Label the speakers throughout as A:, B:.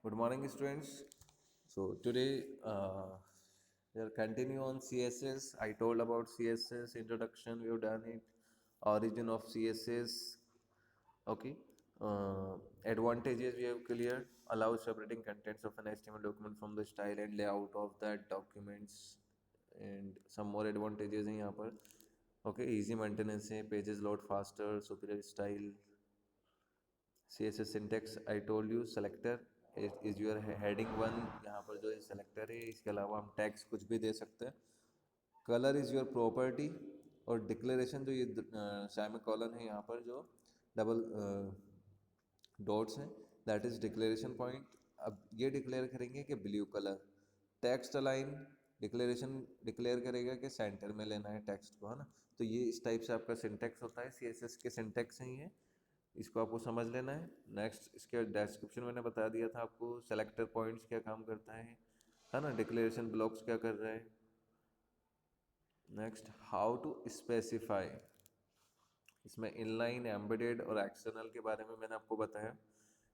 A: Good morning, students. So today we'll continue on CSS. I told about CSS introduction. We've done it. Origin of CSS. Okay. Advantages we have cleared. Allows separating contents of an HTML document from the style and layout of that documents. And some more advantages हैं यहाँ पर. Okay. Easy maintenance है. Pages load faster. Superior style. CSS syntax I told you selector is your heading one. यहाँ पर जो है selector है, इसके अलावा हम टैग्स कुछ भी दे सकते हैं. Colour is your property. और डिक्लेरेशन जो ये सेमीकोलन है यहाँ पर जो डबल डॉट्स हैं, दैट इज़ डिक्लेरेशन पॉइंट. अब ये डिक्लेयर करेंगे कि blue colour. Text align declaration declare करेगा कि सेंटर में लेना है टेक्स्ट को, है ना. तो ये इस टाइप से आपका सिंटेक्स होता है. सीएसएस के सिंटेक्स हैं ये, इसको आपको समझ लेना है. नेक्स्ट इसके डिस्क्रिप्शन मैंने बता दिया था आपको. सेलेक्टर पॉइंट्स क्या काम करता है ना. डिक्लेरेशन ब्लॉक्स क्या कर रहा है. Next how to specify. इसमें इनलाइन, एम्बेडेड और एक्सटर्नल के बारे में मैंने आपको बताया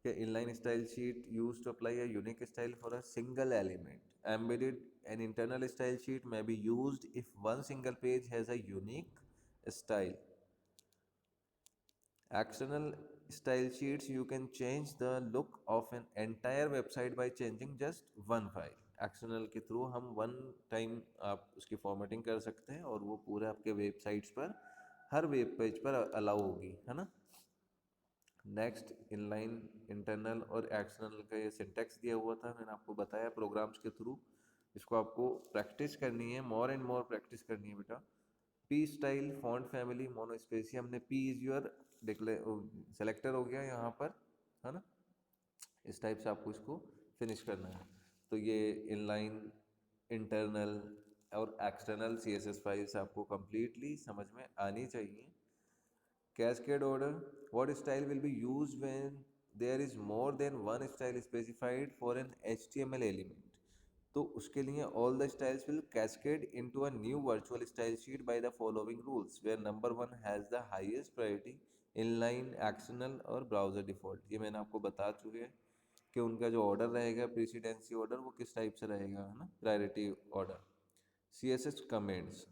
A: कि inline style sheet use to apply a unique style for a single element. Embedded an internal style sheet may be used if one single page has a unique style. External style sheets, you can change the look of an entire website by changing just one file. External के through हम one time आप उसकी formatting कर सकते हैं और वो पूरे आपके वेबसाइट्स पर, हर वेब पेज पर अलाउ होगी, है ना. नेक्स्ट इनलाइन, इंटरनल और एक्सटर्नल का ये सिंटेक्स दिया हुआ था, मैंने आपको बताया प्रोग्राम्स के थ्रू. इसको आपको प्रैक्टिस करनी है, मोर एंड मोर प्रैक्टिस करनी है बेटा. पी स्टाइल, फॉन्ट फैमिली, मोनोस्पेसिया. हमने पी इज योर सेलेक्टर हो गया यहाँ पर, है ना. इस टाइप से आपको इसको फिनिश करना है. तो ये इनलाइन, इंटरनल और एक्सटर्नल सीएसएस फाइल्स आपको कंप्लीटली समझ में आनी चाहिए. Cascade order. What style will be used when there is more than one style specified for an HTML element? तो उसके लिए all the styles will cascade into a new virtual style sheet by the following rules, where number one has the highest priority, inline, external और browser default. ये मैंने आपको बता चुके हैं कि उनका जो ऑर्डर रहेगा, प्रीसीडेंसी ऑर्डर, वो किस टाइप से रहेगा, है ना. Priority order. CSS comments.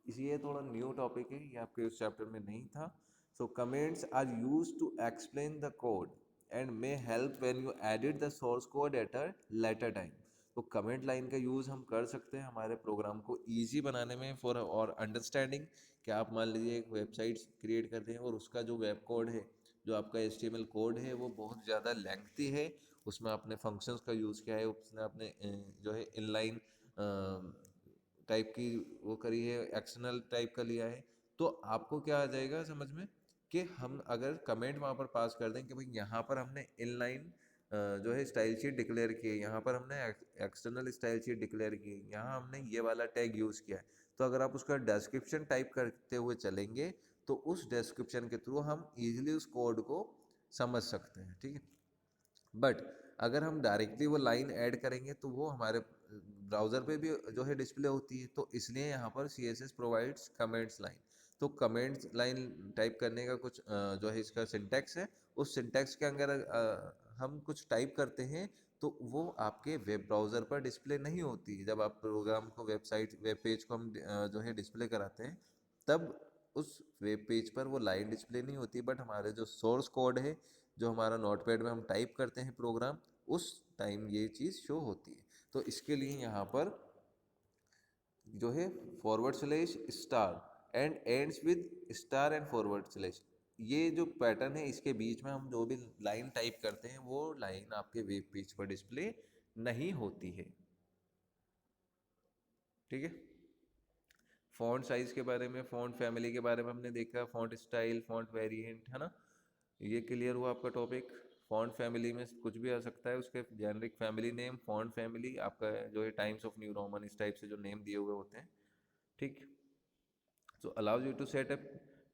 A: इसी ये थोड़ा न्यू टॉपिक है, ये आपके उस चैप्टर में नहीं था. So comments are use to explain the code and may help when you edit the source code at a later time. तो कमेंट लाइन का यूज़ हम कर सकते हैं हमारे प्रोग्राम को ईजी बनाने में फॉर और अंडरस्टैंडिंग. कि आप मान लीजिए एक वेबसाइट क्रिएट करते हैं और उसका जो वेब कोड है, जो आपका HTML कोड है, वो बहुत ज़्यादा लेंथी है. उसमें आपने फंक्शंस का यूज़ किया है, उसमें आपने जो है इनलाइन टाइप की वो करी है, एक्सटर्नल टाइप का लिया है. तो आपको क्या आ जाएगा समझ में कि हम अगर कमेंट वहाँ पर पास कर दें कि भाई यहाँ पर हमने इनलाइन जो है स्टाइल शीट डिक्लेयर की है, यहाँ पर हमने एक्सटर्नल स्टाइल शीट डिक्लेयर की है, यहाँ हमने ये वाला टैग यूज़ किया है. तो अगर आप उसका डिस्क्रिप्शन टाइप करते हुए चलेंगे तो उस डिस्क्रिप्शन के थ्रू हम ईजिली उस कोड को समझ सकते हैं. ठीक है. बट अगर हम डायरेक्टली वो लाइन ऐड करेंगे तो वो हमारे ब्राउज़र पे भी जो है डिस्प्ले होती है. तो इसलिए यहाँ पर CSS प्रोवाइड्स कमेंट्स लाइन. तो कमेंट्स लाइन टाइप करने का कुछ जो है इसका सिंटेक्स है. उस सिंटेक्स के अंदर हम कुछ टाइप करते हैं तो वो आपके वेब ब्राउज़र पर डिस्प्ले नहीं होती. जब आप प्रोग्राम को वेबसाइट वेब पेज को हम जो है डिस्प्ले कराते हैं, तब उस वेब पेज पर वो लाइन डिस्प्ले नहीं होती. बट हमारे जो सोर्स कोड है, जो हमारा नोटपैड में हम टाइप करते हैं प्रोग्राम, उस टाइम ये चीज़ शो होती है. तो इसके लिए यहाँ पर जो है forward slash star and ends with star and forward slash, ये जो पैटर्न है, इसके बीच में हम जो भी लाइन टाइप करते हैं वो लाइन आपके वेब पेज पर डिस्प्ले नहीं होती है. ठीक है. फ़ॉन्ट साइज़ के बारे में, फ़ॉन्ट फैमिली के बारे में हमने देखा, फ़ॉन्ट स्टाइल, फ़ॉन्ट वेरिएंट, है ना. ये क्लियर हुआ आपका टॉपिक. फ़ॉन्ट फैमिली में कुछ भी आ सकता है, उसके generic family name, font family आपका जो है टाइम्स ऑफ न्यू रोमन, इस टाइप से जो नेम दिए हुए होते हैं. ठीक. So allows you to set a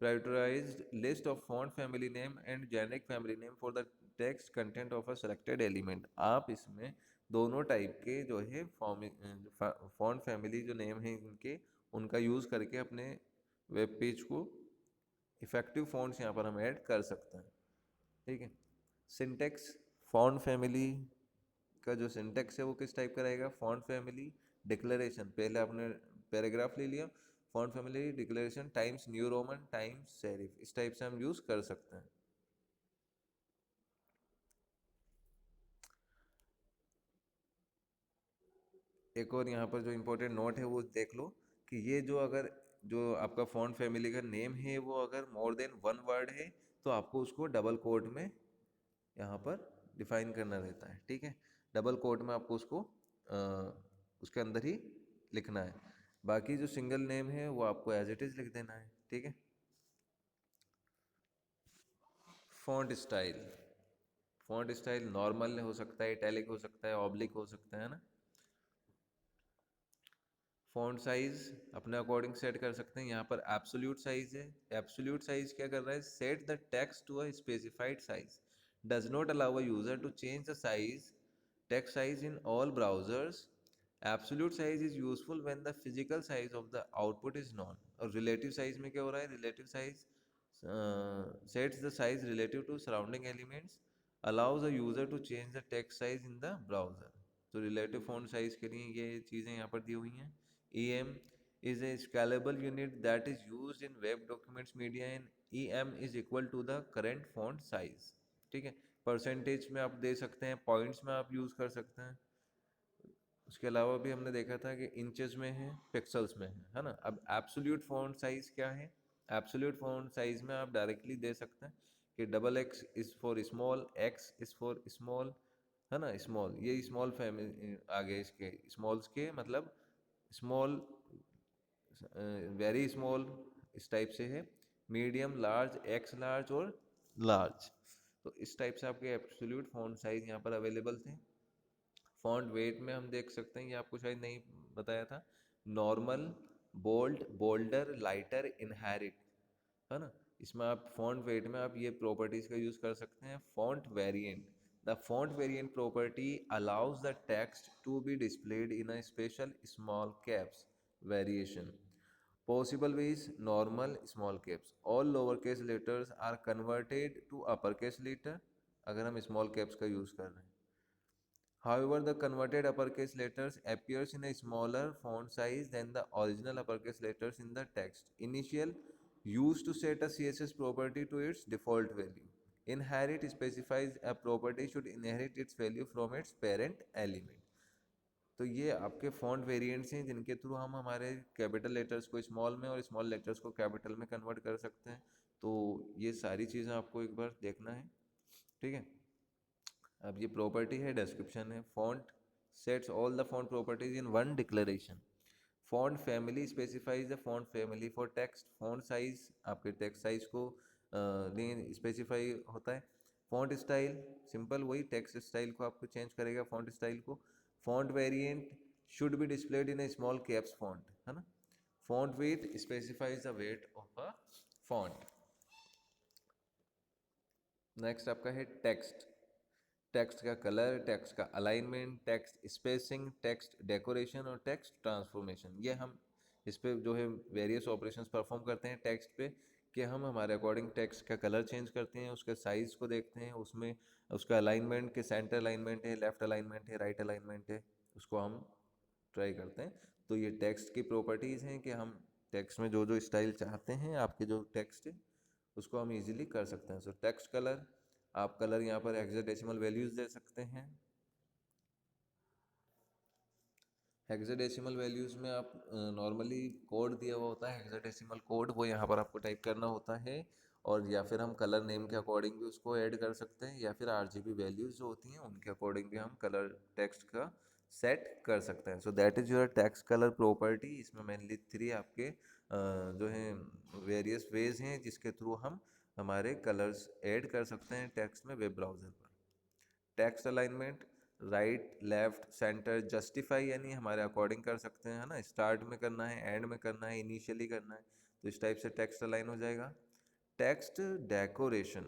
A: prioritized list of font family name and generic family name for the text content of a selected element. आप इसमें दोनों टाइप के जो है फॉन्ट फैमिली जो नेम है इनके, उनका यूज़ करके अपने वेब पेज को इफेक्टिव फॉन्ट्स यहाँ पर हम ऐड कर सकते हैं. ठीक है. सिंटेक्स, फॉन्ट फैमिली, का जो सिंटेक्स है वो किस टाइप का रहेगा, फॉन्ट फैमिली डिक्लेरेशन, पहले आपने पैराग्राफ ले लिया, font family declaration times new Roman times serif, इस टाइप से हम यूज कर सकते हैं। एक और यहाँ पर जो इम्पोर्टेंट नोट है वो देख लो कि ये जो अगर जो आपका फॉन्ट फैमिली का नेम है वो अगर मोर देन वन वर्ड है तो आपको उसको डबल कोट में यहाँ पर डिफाइन करना रहता है, ठीक है। डबल कोट में आपको उसको उसके अंदर ही लिखना है। बाकी जो सिंगल नेम है वो आपको एज इट इज लिख देना है, ठीक है। Font style, font style normal हो सकता है, इटैलिक हो सकता है, ऑब्लिक हो सकता है ना। फॉन्ट साइज अपने अकॉर्डिंग सेट कर सकते हैं। यहाँ पर एब्सोल्यूट साइज है, एब्सोल्यूट साइज क्या कर रहा है, set the text to a specified size, does not allow a user to change the size text size in all browsers. Absolute size is useful when the physical size of the output is known. और relative size में क्या हो रहा है, relative size sets the size relative to surrounding elements, allows the user to change the text size in the browser. तो relative font size के लिए ये चीज़ें यहाँ पर दी हुई हैं। EM is a scalable unit that is used in web documents media and EM is equal to the current font size, ठीक है। परसेंटेज में आप दे सकते हैं, पॉइंट्स में आप यूज़ कर सकते हैं। उसके अलावा भी हमने देखा था कि इंचेस में है, पिक्सल्स में है ना। अब एब्सोल्यूट फॉन्ट साइज क्या है, एब्सोल्यूट फॉन्ट साइज में आप डायरेक्टली दे सकते हैं कि double x is for small, x is for small, है ना। स्मॉल, ये स्मॉल फैमिली आगे इसके स्मॉल्स के मतलब स्मॉल, वेरी स्मॉल, इस टाइप से है। मीडियम, लार्ज, एक्स लार्ज और लार्ज, तो इस टाइप से आपके एब्सोल्यूट फॉन्ट साइज यहाँ पर अवेलेबल थे। फॉन्ट वेट में हम देख सकते हैं, ये आपको शायद नहीं बताया था, normal, bold, bolder, lighter, inherit, है ना। इसमें आप फॉन्ट वेट में आप ये प्रॉपर्टीज का यूज कर सकते हैं। Font variant, the font variant property allows the text to be displayed in a special small caps variation. Possible ways, normal, small caps. All lowercase letters are converted to uppercase letter अगर हम small caps का use कर रहे हैं। However, the converted uppercase letters appears in a smaller font size than the original uppercase letters in the text. Initial used to set a CSS property to its default value. Inherit specifies a property should inherit its value from its parent element. तो ये आपके font variants हैं जिनके through हम हमारे capital letters को small में और स्मॉल लेटर्स को कैपिटल में कन्वर्ट कर सकते हैं। तो ये सारी चीज़ें आपको एक बार देखना है, ठीक है। अब ये प्रॉपर्टी है, डिस्क्रिप्शन है। Font sets all the font properties in one declaration. Font family specifies the font family for text. Font size आपके टेक्स्ट साइज को लिए स्पेसिफाई होता है। फॉन्ट स्टाइल सिंपल, वही टेक्स्ट स्टाइल को आपको चेंज करेगा, फॉन्ट स्टाइल को। Font variant should be displayed in A small caps font, है ना। Font weight specifies the weight of a font. Next आपका है टेक्स्ट। टेक्स्ट का कलर, टेक्स्ट का alignment, text spacing, text decoration और text transformation, ये हम इस पे जो है वेरियस ऑपरेशंस परफॉर्म करते हैं टेक्स्ट पे, कि हम हमारे अकॉर्डिंग टेक्स्ट का कलर चेंज करते हैं, उसके साइज़ को देखते हैं, उसमें उसका अलाइनमेंट के सेंटर अलाइनमेंट है, लेफ्ट अलाइनमेंट है, राइट अलाइनमेंट है, उसको हम ट्राई करते हैं। तो ये टेक्स्ट की प्रॉपर्टीज़ हैं कि हम टेक्स्ट में जो जो स्टाइल चाहते हैं आपके जो टेक्स्ट है उसको हम इजीली कर सकते हैं। सो टेक्स्ट कलर, आप कलर यहाँ पर हेक्साडेसिमल वैल्यूज दे सकते हैं। हेक्साडेसिमल वैल्यूज में आप नॉर्मली कोड दिया हुआ होता है, हेक्साडेसिमल कोड, वो यहाँ पर आपको टाइप करना होता है। और या फिर हम कलर नेम के अकॉर्डिंग भी उसको ऐड कर सकते हैं, या फिर आरजीबी वैल्यूज जो होती हैं उनके अकॉर्डिंग भी हम कलर टेक्स्ट का सेट कर सकते हैं। So that is your text colour property. इसमें मेनली 3 आपके जो हैं वेरियस वेज हैं जिसके थ्रू हम हमारे कलर्स ऐड कर सकते हैं टेक्स्ट में वेब ब्राउज़र पर। Text alignment, right, left, centre, justify यानी हमारे अकॉर्डिंग कर सकते हैं, है ना। स्टार्ट में करना है, एंड में करना है, इनिशियली करना है, तो इस टाइप से टेक्स्ट अलाइन हो जाएगा। Text decoration,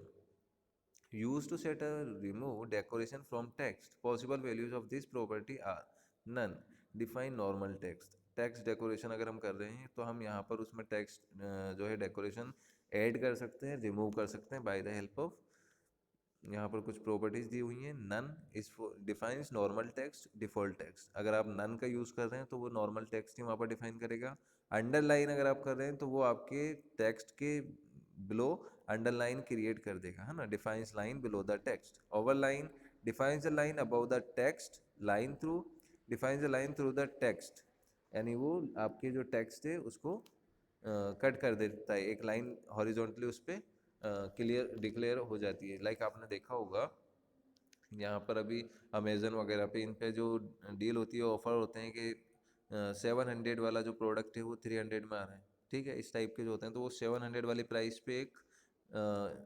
A: used to set or remove decoration from text. Possible values of this property are none. Define normal text. Text decoration अगर हम कर रहे हैं तो हम यहाँ पर उसमें टेक्स्ट जो है डेकोरेशन ऐड कर सकते हैं, रिमूव कर सकते हैं बाय द हेल्प ऑफ यहाँ पर कुछ प्रॉपर्टीज दी हुई हैं। None is defines normal text default text, अगर आप नन का यूज़ कर रहे हैं तो वो नॉर्मल टेक्स्ट ही वहाँ पर डिफाइन करेगा। अंडरलाइन अगर आप कर रहे हैं तो वो आपके टेक्स्ट के बिलो अंडरलाइन क्रिएट कर देगा, है ना, defines line below the text. Overline defines the line above the text. Line through defines the line through the text, यानी वो आपके जो टेक्स्ट है उसको कट कर देता है, एक लाइन हॉरिजॉन्टली उस पर क्लियर डिक्लेयर हो जाती है। लाइक आपने देखा होगा यहाँ पर अभी अमेजन वगैरह पे इन पे जो डील होती है, ऑफर होते हैं कि 700 वाला जो प्रोडक्ट है वो 300 में आ रहा है, ठीक है, इस टाइप के जो होते हैं, तो वो 700 वाली प्राइस पे एक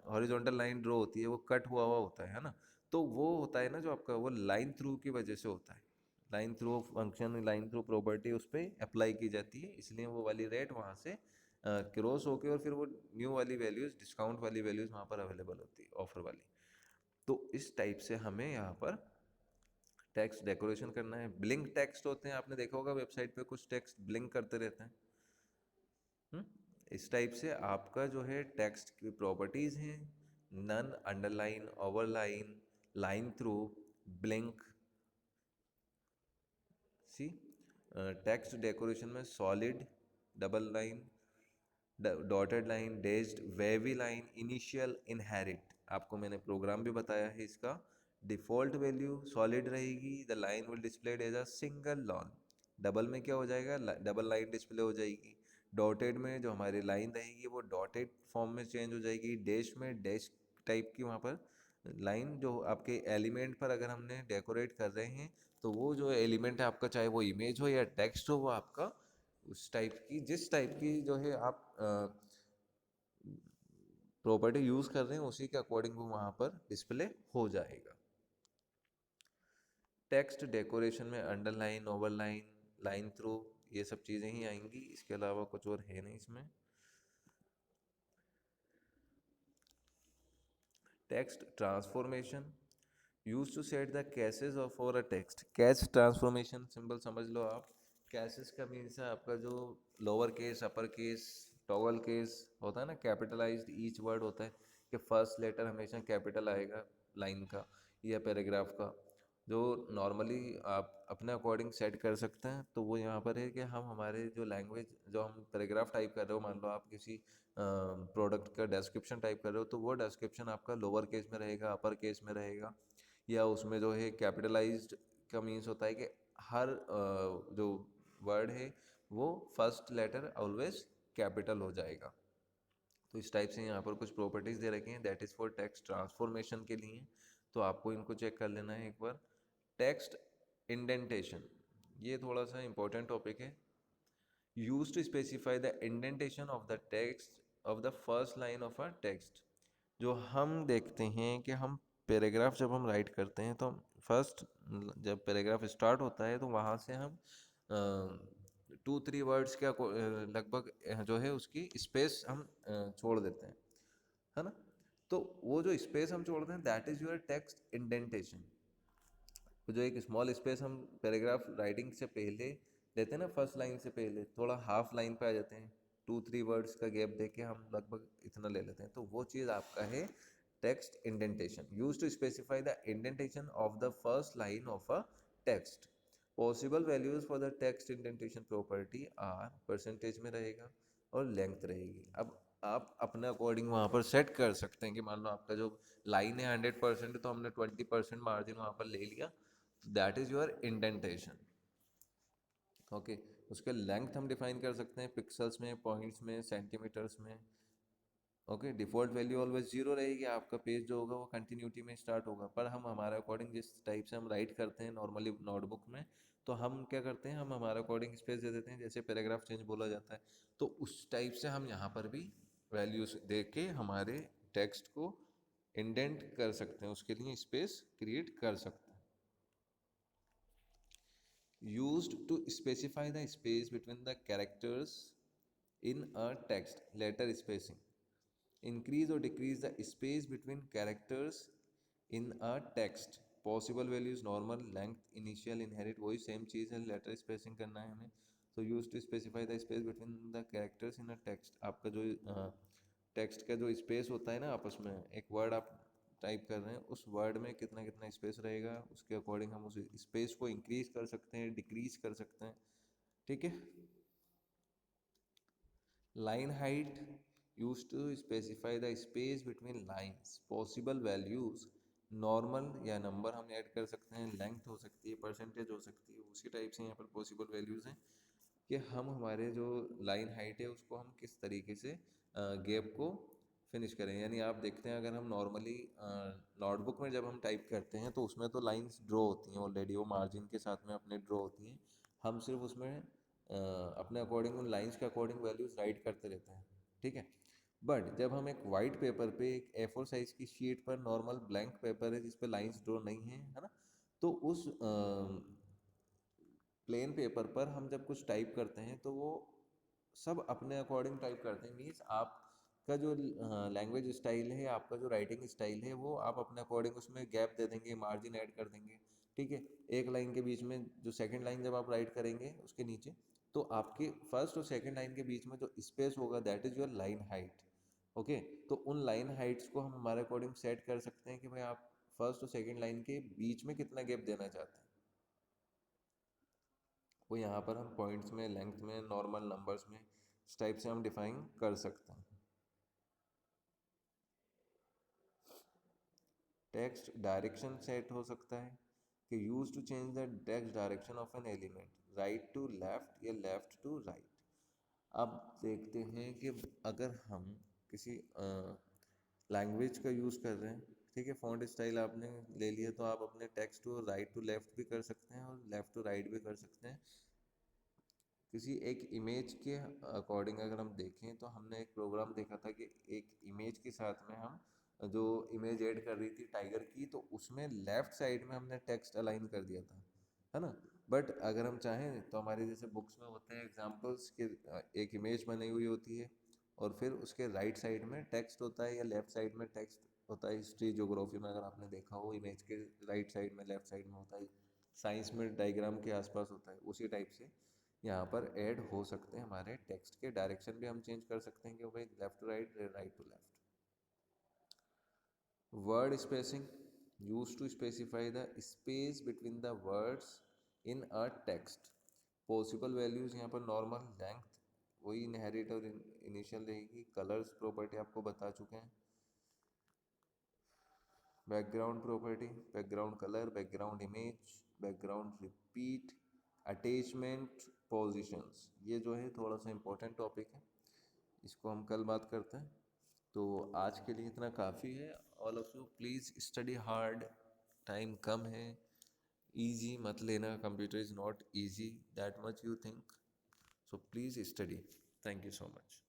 A: हॉरिजॉन्टल लाइन ड्रॉ होती है, वो कट हुआ हुआ होता है ना। तो वो होता है ना जो आपका, वो लाइन थ्रू की वजह से होता है। Line through function, line through property उस पर अप्लाई की जाती है, इसलिए वो वाली रेट वहाँ से क्रॉस होके और फिर वो न्यू वाली वैल्यूज़, डिस्काउंट वाली वैल्यूज़ वहाँ पर अवेलेबल होती है, ऑफर वाली। तो इस टाइप से हमें यहाँ पर टेक्स्ट डेकोरेशन करना है। ब्लिंक टेक्स्ट होते हैं, आपने देखा होगा वेबसाइट पे कुछ टेक्स्ट ब्लिंक करते रहते हैं। इस टाइप से आपका जो है टेक्स्ट की प्रॉपर्टीज हैं, none, underline, overline, line through, blink. See text decoration में solid, double line, dotted line, dashed, wavy line, initial, inherit. आपको मैंने प्रोग्राम भी बताया है इसका। डिफॉल्ट वैल्यू सॉलिड रहेगी, the line will displayed as a single line. Double में क्या हो जाएगा, डबल लाइन डिस्प्ले हो जाएगी। डॉटेड में जो हमारी लाइन रहेगी वो डॉटेड फॉर्म में चेंज हो जाएगी। डैश में डैश टाइप की वहाँ पर लाइन, जो आपके एलिमेंट पर अगर हमने डेकोरेट कर रहे हैं तो वो जो एलिमेंट है आपका, चाहे वो इमेज हो या टेक्स्ट हो, वो आपका उस टाइप की, जिस टाइप की जो है आप प्रॉपर्टी यूज कर रहे हैं उसी के अकॉर्डिंग वो वहां पर डिस्प्ले हो जाएगा। टेक्स्ट डेकोरेशन में अंडरलाइन, ओवरलाइन, लाइन थ्रू, ये सब चीजें ही आएंगी, इसके अलावा कुछ और है नहीं इसमें। Text transformation use to set the cases of for a text. Case transformation symbol समझ लो आप। कैसेस का मीन्स है आपका जो lower case, upper case, toggle case होता है ना, कैपिटलाइज्ड ईच वर्ड होता है कि फर्स्ट लेटर हमेशा कैपिटल आएगा लाइन का या पैराग्राफ का, जो नॉर्मली आप अपने अकॉर्डिंग सेट कर सकते हैं। तो वो यहाँ पर है कि हम हमारे जो लैंग्वेज, जो हम पैराग्राफ टाइप कर रहे हो, मान लो आप किसी प्रोडक्ट का डिस्क्रिप्शन टाइप कर रहे हो, तो वो डिस्क्रिप्शन आपका लोअर केस में रहेगा, अपर केस में रहेगा, या उसमें जो है कैपिटलाइज्ड का मीन्स होता है कि हर जो वर्ड है वो फर्स्ट लेटर ऑलवेज कैपिटल हो जाएगा। तो इस टाइप से यहाँ पर कुछ प्रॉपर्टीज दे रखी हैं, that is for text transformation के लिए, तो आपको इनको चेक कर लेना है एक बार। टेक्स्ट इंडेंटेशन, ये थोड़ा सा इंपॉर्टेंट टॉपिक है। Use to specify the indentation of the text of the first line of a text. जो हम देखते हैं कि हम पैराग्राफ जब हम राइट करते हैं तो फर्स्ट, जब पैराग्राफ स्टार्ट होता है तो वहाँ से हम 2-3 वर्ड्स के लगभग जो है उसकी स्पेस हम छोड़ देते हैं, है ना। तो वो जो स्पेस हम छोड़ते हैं that is your text indentation. जो एक स्मॉल स्पेस हम पैराग्राफ राइटिंग से पहले लेते हैं ना, फर्स्ट लाइन से पहले थोड़ा हाफ लाइन पे आ जाते हैं, 2-3 वर्ड्स का गैप देके हम लगभग इतना ले लेते हैं, तो वो चीज़ आपका है text indentation. Use to specify the indentation of the first line of a text. Possible values for the text indentation property are, percentage में रहेगा और लेंथ रहेगी। अब आप अपने अकॉर्डिंग वहाँ पर सेट कर सकते हैं कि मान लो आपका जो लाइन है 100% तो हमने 20% मार्जिन वहाँ पर ले लिया, that is your indentation. Okay, उसके लेंथ हम डिफाइन कर सकते हैं पिक्सल्स में, पॉइंट्स में, सेंटीमीटर्स में। ओके, डिफ़ॉल्ट वैल्यू ऑलवेज 0 रहेगी, आपका पेज जो होगा वो कंटिन्यूटी में स्टार्ट होगा, पर हम हमारे अकॉर्डिंग जिस टाइप से हम राइट करते हैं नॉर्मली नोटबुक में, तो हम क्या करते हैं, हम हमारे अकॉर्डिंग स्पेस दे देते हैं, जैसे पैराग्राफ चेंज बोला जाता है, तो उस टाइप से हम यहाँ पर भी वैल्यूज दे के हमारे टेक्स्ट को इंडेंट कर सकते हैं, उसके लिए स्पेस क्रिएट कर सकते हैं। Used to specify the space between the characters in a text, letter spacing. Increase or decrease the space between characters in a text. Possible values normal, length, initial, inherit, वही same चीज़ है, letter spacing करना है हमें। तो use to specify the space between the characters in a text. आपका जो text का जो स्पेस होता है ना आपस में, एक वर्ड आप टाइप कर रहे हैं उस वर्ड में कितना कितना स्पेस रहेगा, उसके अकॉर्डिंग हम उस स्पेस को इंक्रीज कर सकते हैं, डिक्रीज कर सकते हैं। ठीक है। Line height use to specify the space between lines, possible values normal या नंबर हम ऐड कर सकते हैं, लेंथ हो सकती है, परसेंटेज हो सकती है, उसी टाइप से यहाँ पर पॉसिबल वैल्यूज हैं कि हम हमारे जो लाइन हाइट है उसको हम किस तरीके से गैप को फिनिश करें। यानी आप देखते हैं अगर हम नॉर्मली नोटबुक में जब हम टाइप करते हैं तो उसमें तो लाइंस ड्रॉ होती हैं ऑलरेडी, वो मार्जिन के साथ में अपने ड्रॉ होती हैं, हम सिर्फ उसमें अपने अकॉर्डिंग उन लाइंस के अकॉर्डिंग वैल्यूज राइट करते रहते हैं। ठीक है। बट जब हम एक वाइट पेपर पे, एक A4 साइज की शीट पर, नॉर्मल ब्लैंक पेपर है जिस पे लाइंस ड्रॉ नहीं है ना, तो उस प्लेन पेपर पर हम जब कुछ टाइप करते हैं तो वो सब अपने अकॉर्डिंग टाइप करते हैं। मीन्स आपका जो लैंग्वेज स्टाइल है, आपका जो राइटिंग स्टाइल है, वो आप अपने अकॉर्डिंग उसमें गैप दे देंगे, मार्जिन ऐड कर देंगे। ठीक है। एक लाइन के बीच में जो सेकंड लाइन जब आप राइट करेंगे उसके नीचे, तो आपके फर्स्ट और सेकंड लाइन के बीच में जो स्पेस होगा that is your line height. Okay. तो उन लाइन हाइट्स को हम हमारे अकॉर्डिंग सेट कर सकते हैं कि भाई आप फर्स्ट और सेकंड लाइन के बीच में कितना गैप देना चाहते हैं। वो यहाँ पर हम पॉइंट्स में, लेंथ में, नॉर्मल नंबर्स में, इस टाइप से हम डिफाइन कर सकते हैं। टेक्स्ट डायरेक्शन सेट हो सकता है कि use to change the text direction of an element, right to left या लेफ्ट टू राइट। अब देखते हैं कि अगर हम किसी लैंग्वेज का यूज़ कर रहे हैं, ठीक है, फ़ॉन्ट स्टाइल आपने ले लिया तो आप अपने टेक्स्ट को राइट टू लेफ्ट भी कर सकते हैं और लेफ्ट टू राइट भी कर सकते हैं। किसी एक इमेज के अकॉर्डिंग अगर हम देखें तो हमने एक प्रोग्राम देखा था कि एक इमेज के साथ में हम जो इमेज ऐड कर रही थी टाइगर की, तो उसमें लेफ्ट साइड में हमने टेक्स्ट अलाइन कर दिया था, है ना। बट अगर हम चाहें तो हमारे जैसे बुक्स में होते हैं एग्जाम्पल्स के, एक इमेज बनी हुई होती है और फिर उसके राइट साइड में टेक्स्ट होता है या लेफ्ट साइड में टेक्स्ट होता है। हिस्ट्री ज्योग्राफी में अगर आपने देखा हो, इमेज के राइट साइड में लेफ्ट साइड में होता है, साइंस में डायग्राम के आसपास होता है, उसी टाइप से यहाँ पर ऐड हो सकते हैं। हमारे टेक्स्ट के डायरेक्शन भी हम चेंज कर सकते हैं कि भाई left to right, right to left. Word spacing use to specify the space between the words in a text. Possible values यहाँ पर नॉर्मल, लेंथ वही इनहेरिट और इनिशियल रहेगी। कलर्स प्रॉपर्टी आपको बता चुके हैं। Background property, background colour, background image, background repeat, attachment, positions, ये जो है थोड़ा सा इम्पोर्टेंट टॉपिक है, इसको हम कल बात करते हैं। तो आज के लिए इतना काफ़ी है। All of you please study hard, time कम है, इजी मत लेना, computer is not easy that much you think, so please study. Thank you so much.